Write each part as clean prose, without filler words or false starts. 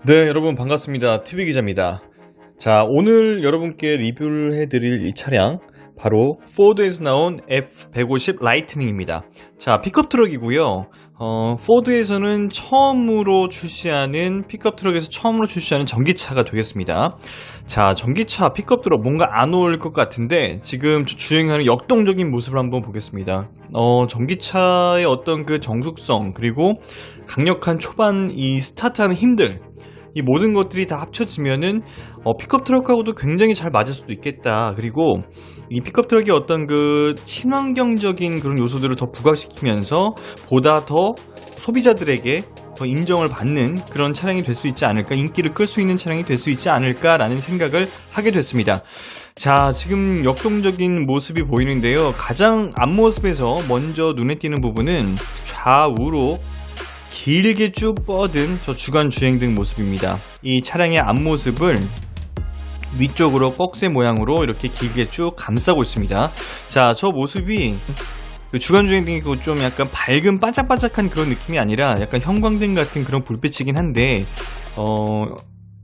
네, 여러분 반갑습니다. TV기자입니다. 자, 오늘 여러분께 리뷰를 해드릴 이 차량 바로 포드에서 나온 F150 라이트닝입니다. 자, 픽업 트럭이고요. 포드에서는 처음으로 출시하는 픽업 트럭에서 처음으로 출시하는 전기차가 되겠습니다. 자, 전기차 픽업 트럭 뭔가 안 어울릴 것 같은데 지금 주행하는 역동적인 모습을 한번 보겠습니다. 전기차의 어떤 그 정숙성 그리고 강력한 초반 이 스타트하는 힘들, 이 모든 것들이 다 합쳐지면은 픽업 트럭하고도 굉장히 잘 맞을 수도 있겠다. 그리고 이 픽업 트럭의 어떤 그 친환경적인 그런 요소들을 더 부각시키면서 보다 더 소비자들에게 더 인정을 받는 그런 차량이 될 수 있지 않을까, 인기를 끌 수 있는 차량이 될 수 있지 않을까라는 생각을 하게 됐습니다. 자, 지금 역동적인 모습이 보이는데요. 가장 앞모습에서 먼저 눈에 띄는 부분은 좌우로 길게 쭉 뻗은 저 주간 주행등 모습입니다. 이 차량의 앞모습을 위쪽으로 꺽쇠 모양으로 이렇게 길게 쭉 감싸고 있습니다. 자, 저 모습이 주간 주행등이고 좀 약간 밝은 반짝반짝한 그런 느낌이 아니라 약간 형광등 같은 그런 불빛이긴 한데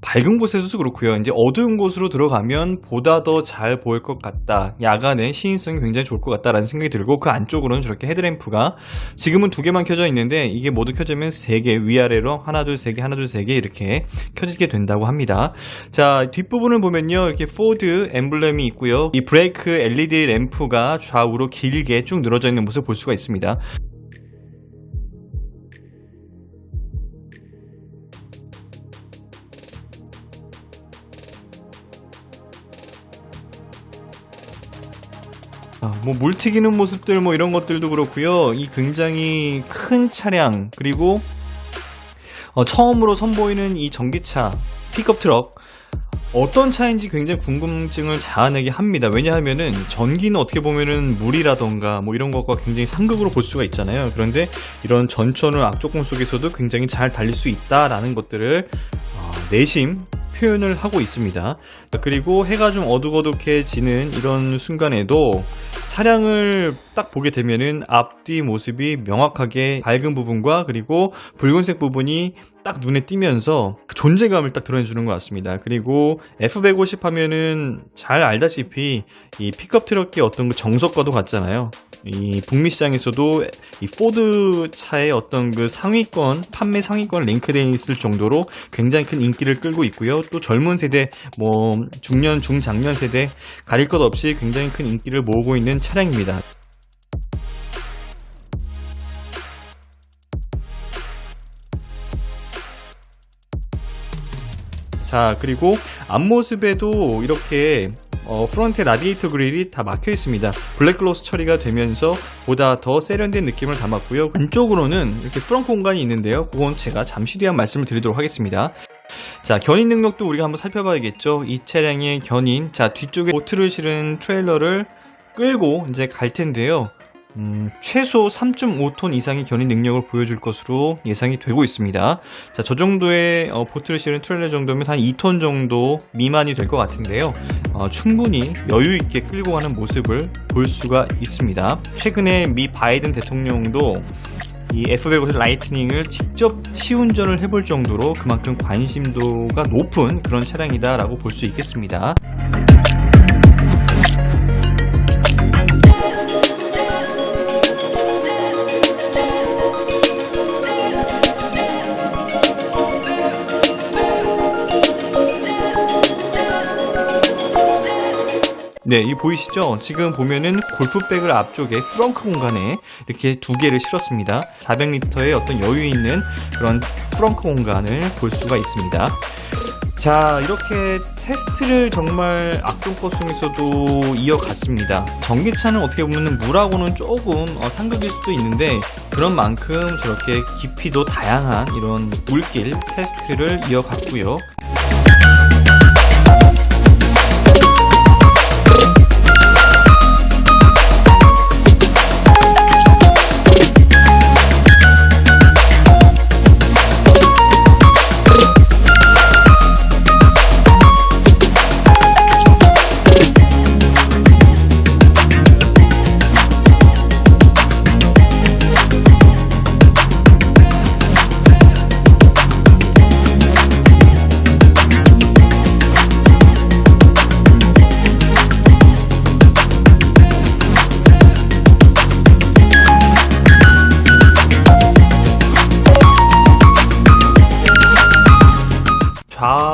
밝은 곳에서도 그렇고요. 이제 어두운 곳으로 들어가면 보다 더 잘 보일 것 같다. 야간에 시인성이 굉장히 좋을 것 같다라는 생각이 들고, 그 안쪽으로는 저렇게 헤드램프가 지금은 2개만 켜져 있는데 이게 모두 켜지면 3개, 위아래로 하나 둘 3개 하나 둘 3개 이렇게 켜지게 된다고 합니다. 자, 뒷부분을 보면요, 이렇게 포드 엠블렘이 있고요. 이 브레이크 LED 램프가 좌우로 길게 쭉 늘어져 있는 모습을 볼 수가 있습니다. 물 튀기는 모습들 이런 것들도 그렇고요. 이 굉장히 큰 차량, 그리고 처음으로 선보이는 이 전기차 픽업 트럭, 어떤 차인지 굉장히 궁금증을 자아내게 합니다. 왜냐하면은 전기는 어떻게 보면은 물이라던가 이런 것과 굉장히 상극으로 볼 수가 있잖아요. 그런데 이런 전천후 악조건 속에서도 굉장히 잘 달릴 수 있다라는 것들을 내심 표현을 하고 있습니다. 그리고 해가 좀 어둑어둑해지는 이런 순간에도 차량을 딱 보게 되면은 앞뒤 모습이 명확하게 밝은 부분과 그리고 붉은색 부분이 딱 눈에 띄면서 그 존재감을 딱 드러내주는 것 같습니다. 그리고 F150 하면은 잘 알다시피 이 픽업 트럭의 어떤 그 정석과도 같잖아요. 이 북미 시장에서도 이 포드 차의 어떤 그 상위권, 판매 상위권 랭크되어 있을 정도로 굉장히 큰 인기를 끌고 있고요. 또 젊은 세대, 중년, 중장년 세대 가릴 것 없이 굉장히 큰 인기를 모으고 있는 차량입니다. 자, 그리고 앞모습에도 이렇게 프론트 라디에이터 그릴이 다 막혀 있습니다. 블랙글로스 처리가 되면서 보다 더 세련된 느낌을 담았고요. 안쪽으로는 이렇게 프렁크 공간이 있는데요. 그건 제가 잠시 뒤에 말씀을 드리도록 하겠습니다. 자, 견인 능력도 우리가 한번 살펴봐야겠죠. 이 차량의 견인, 자, 뒤쪽에 보트를 실은 트레일러를 끌고 이제 갈 텐데요. 최소 3.5톤 이상의 견인 능력을 보여줄 것으로 예상이 되고 있습니다. 자, 저 정도의 보트를 실은 트레일러 정도면 한 2톤 정도 미만이 될 것 같은데요. 충분히 여유 있게 끌고 가는 모습을 볼 수가 있습니다. 최근에 미 바이든 대통령도 이 F150 라이트닝을 직접 시운전을 해볼 정도로 그만큼 관심도가 높은 그런 차량이다라고 볼 수 있겠습니다. 네, 이 보이시죠? 지금 보면은 골프백을 앞쪽에 프렁크 공간에 이렇게 2개를 실었습니다. 400리터의 어떤 여유 있는 그런 프렁크 공간을 볼 수가 있습니다. 자, 이렇게 테스트를 정말 악동버송에서도 이어갔습니다. 전기차는 어떻게 보면 물하고는 조금 상극일 수도 있는데 그런 만큼 저렇게 깊이도 다양한 이런 물길 테스트를 이어갔고요.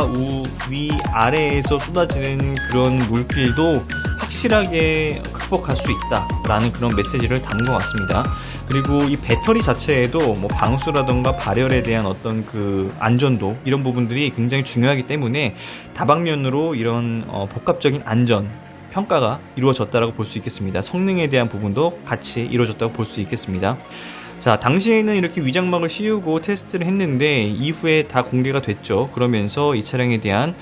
좌우 위 아래에서 쏟아지는 그런 물길도 확실하게 극복할 수 있다라는 그런 메시지를 담은 것 같습니다. 그리고 이 배터리 자체에도 뭐 방수라던가 발열에 대한 어떤 그 안전도 이런 부분들이 굉장히 중요하기 때문에 다방면으로 이런 복합적인 안전 평가가 이루어졌다라고 볼 수 있겠습니다. 성능에 대한 부분도 같이 이루어졌다고 볼 수 있겠습니다. 자, 당시에는 이렇게 위장막을 씌우고 테스트를 했는데 이후에 다 공개가 됐죠. 그러면서 이 차량에 대한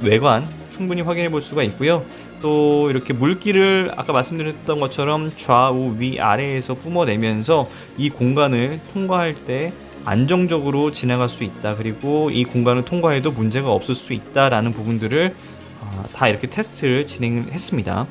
외관 충분히 확인해 볼 수가 있고요. 또 이렇게 물기를 아까 말씀드렸던 것처럼 좌우 위 아래에서 뿜어내면서 이 공간을 통과할 때 안정적으로 지나갈 수 있다. 그리고 이 공간을 통과해도 문제가 없을 수 있다라는 부분들을 다 이렇게 테스트를 진행을 했습니다.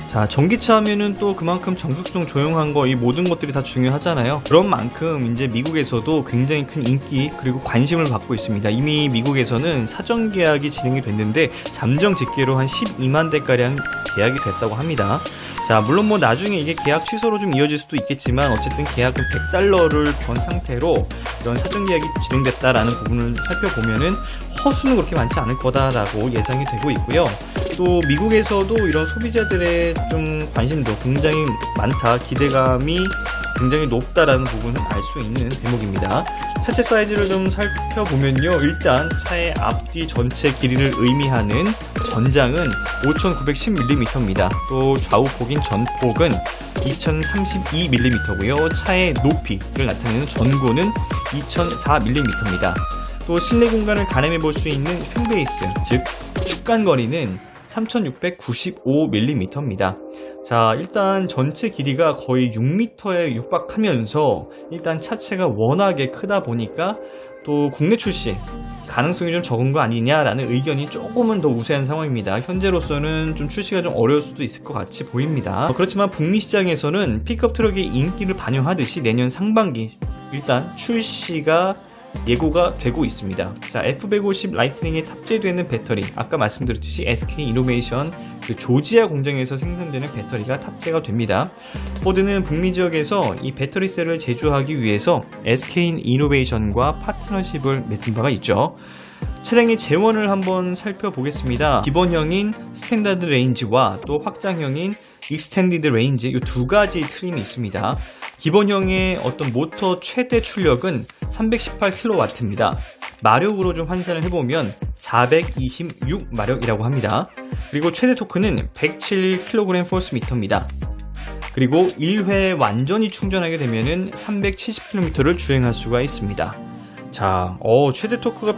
자, 전기차 하면은 또 그만큼 정숙성 조용한 거 이 모든 것들이 다 중요하잖아요. 그런 만큼 이제 미국에서도 굉장히 큰 인기 그리고 관심을 받고 있습니다. 이미 미국에서는 사전 계약이 진행이 됐는데 잠정 집계로 한 12만 대가량 계약이 됐다고 합니다. 자, 물론 뭐 나중에 이게 계약 취소로 좀 이어질 수도 있겠지만 어쨌든 계약은 $100를 건 상태로 이런 사전 계약이 진행됐다라는 부분을 살펴보면은 허수는 그렇게 많지 않을 거다라고 예상이 되고 있고요. 또 미국에서도 이런 소비자들의 좀 관심도 굉장히 많다, 기대감이 굉장히 높다라는 부분을 알 수 있는 대목입니다. 차체 사이즈를 좀 살펴보면요, 일단 차의 앞뒤 전체 길이를 의미하는 전장은 5910mm입니다. 또 좌우폭인 전폭은 2032mm고요. 차의 높이를 나타내는 전고는 2004mm입니다. 또 실내 공간을 가늠해 볼 수 있는 휠베이스, 즉 축간거리는 3695mm입니다. 자, 일단 전체 길이가 거의 6m에 육박하면서 일단 차체가 워낙에 크다 보니까 또 국내 출시 가능성이 좀 적은 거 아니냐라는 의견이 조금은 더 우세한 상황입니다. 현재로서는 좀 출시가 좀 어려울 수도 있을 것 같이 보입니다. 그렇지만 북미 시장에서는 픽업 트럭의 인기를 반영하듯이 내년 상반기 일단 출시가 예고가 되고 있습니다. 자, F150 라이트닝에 탑재되는 배터리, 아까 말씀드렸듯이 SK 이노베이션 그 조지아 공장에서 생산되는 배터리가 탑재가 됩니다. 포드는 북미 지역에서 이 배터리셀을 제조하기 위해서 SK 이노베이션과 파트너십을 맺은 바가 있죠. 차량의 재원을 한번 살펴보겠습니다. 기본형인 스탠다드 레인지와 또 확장형인 익스텐디드 레인지, 이 두 가지 트림이 있습니다. 기본형의 어떤 모터 최대 출력은 318kW입니다. 마력으로 좀 환산을 해보면 426마력이라고 합니다. 그리고 최대 토크는 107kgm/m입니다. 그리고 1회 완전히 충전하게 되면은 370km를 주행할 수가 있습니다. 자, 최대 토크가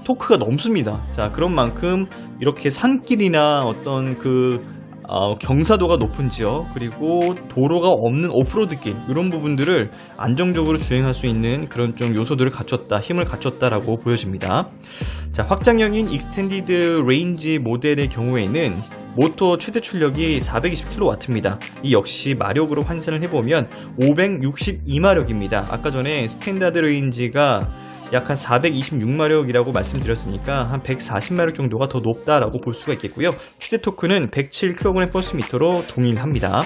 토크가 넘습니다. 자, 그런 만큼 이렇게 산길이나 어떤 경사도가 높은 지역, 그리고 도로가 없는 오프로드길, 이런 부분들을 안정적으로 주행할 수 있는 그런 좀 요소들을 갖췄다, 힘을 갖췄다라고 보여집니다. 자, 확장형인 익스텐디드 레인지 모델의 경우에는 모터 최대 출력이 420kW입니다. 이 역시 마력으로 환산을 해보면 562마력입니다. 아까 전에 스탠다드 레인지가 약 한 426마력이라고 말씀드렸으니까 한 140마력 정도가 더 높다라고 볼 수가 있겠고요. 최대 토크는 107kgm/m로 동일합니다.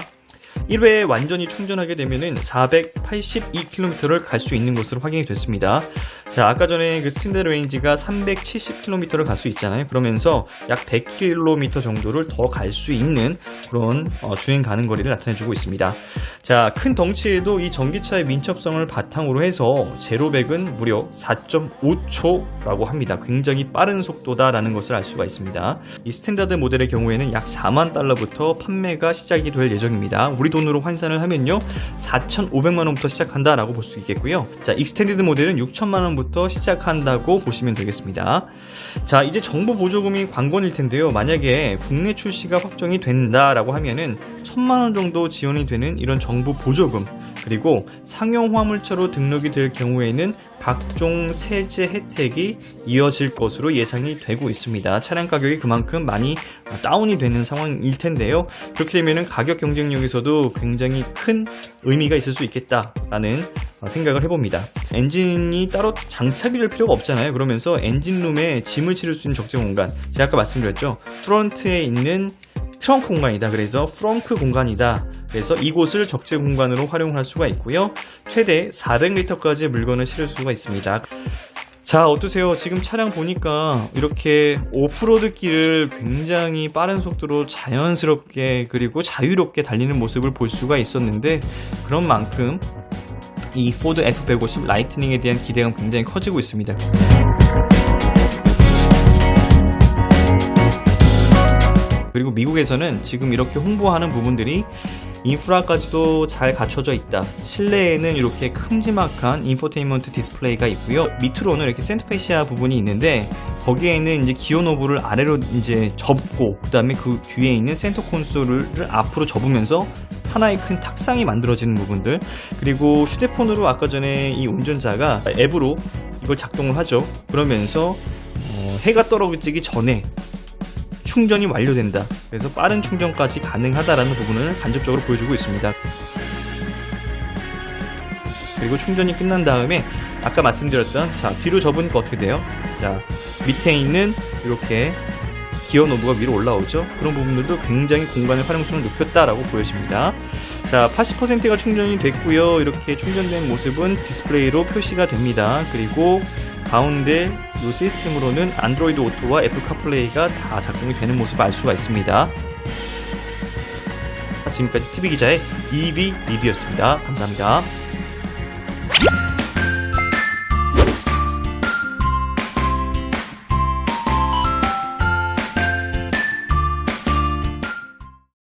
1회에 완전히 충전하게 되면은 482km를 갈 수 있는 것으로 확인이 됐습니다. 자, 아까 전에 그 스탠다드 레인지가 370km를 갈 수 있잖아요. 그러면서 약 100km 정도를 더 갈 수 있는 그런 주행 가능 거리를 나타내주고 있습니다. 자, 큰 덩치에도 이 전기차의 민첩성을 바탕으로 해서 제로 100은 무려 4.5초라고 합니다. 굉장히 빠른 속도다라는 것을 알 수가 있습니다. 이 스탠다드 모델의 경우에는 약 4만 달러부터 판매가 시작이 될 예정입니다. 우리 돈으로 환산을 하면요, 4,500만원부터 시작한다라고 볼 수 있겠고요. 자, 익스텐디드 모델은 6천만원부터 시작한다고 보시면 되겠습니다. 자, 이제 정보 보조금이 관건일 텐데요. 만약에 국내 출시가 확정이 된다라고 하면은 1,000만원 정도 지원이 되는 이런 정보 보조금, 그리고 상용 화물차로 등록이 될 경우에는 각종 세제 혜택이 이어질 것으로 예상이 되고 있습니다. 차량 가격이 그만큼 많이 다운이 되는 상황일 텐데요. 그렇게 되면 가격 경쟁력에서도 굉장히 큰 의미가 있을 수 있겠다라는 생각을 해봅니다. 엔진이 따로 장착이 될 필요가 없잖아요. 그러면서 엔진룸에 짐을 실을 수 있는 적재 공간, 제가 아까 말씀드렸죠, 프런트에 있는 트렁크 공간이다, 그래서 프렁크 공간이다, 그래서 이곳을 적재 공간으로 활용할 수가 있고요. 최대 400리터까지의 물건을 실을 수가 있습니다. 자, 어떠세요? 지금 차량 보니까 이렇게 오프로드 길을 굉장히 빠른 속도로 자연스럽게 그리고 자유롭게 달리는 모습을 볼 수가 있었는데, 그런 만큼 이 포드 F150 라이트닝에 대한 기대가 굉장히 커지고 있습니다. 그리고 미국에서는 지금 이렇게 홍보하는 부분들이 인프라까지도 잘 갖춰져 있다. 실내에는 이렇게 큼지막한 인포테인먼트 디스플레이가 있고요. 밑으로는 이렇게 센터페시아 부분이 있는데, 거기에는 이제 기어 노브를 아래로 이제 접고, 그 다음에 그 뒤에 있는 센터 콘솔을 앞으로 접으면서 하나의 큰 탁상이 만들어지는 부분들, 그리고 휴대폰으로 아까 전에 이 운전자가 앱으로 이걸 작동을 하죠. 그러면서 해가 떨어지기 전에 충전이 완료된다. 그래서 빠른 충전까지 가능하다라는 부분을 간접적으로 보여주고 있습니다. 그리고 충전이 끝난 다음에 아까 말씀드렸던, 자, 뒤로 접으니까 어떻게 돼요? 자, 밑에 있는 이렇게 기어 노브가 위로 올라오죠. 그런 부분들도 굉장히 공간의 활용성을 높였다라고 보여집니다. 자, 80%가 충전이 됐고요. 이렇게 충전된 모습은 디스플레이로 표시가 됩니다. 그리고 가운데 이 시스템으로는 안드로이드 오토와 애플 카플레이가 다 작동이 되는 모습을 알 수가 있습니다. 지금까지 TV기자의 EV 리뷰였습니다. 감사합니다.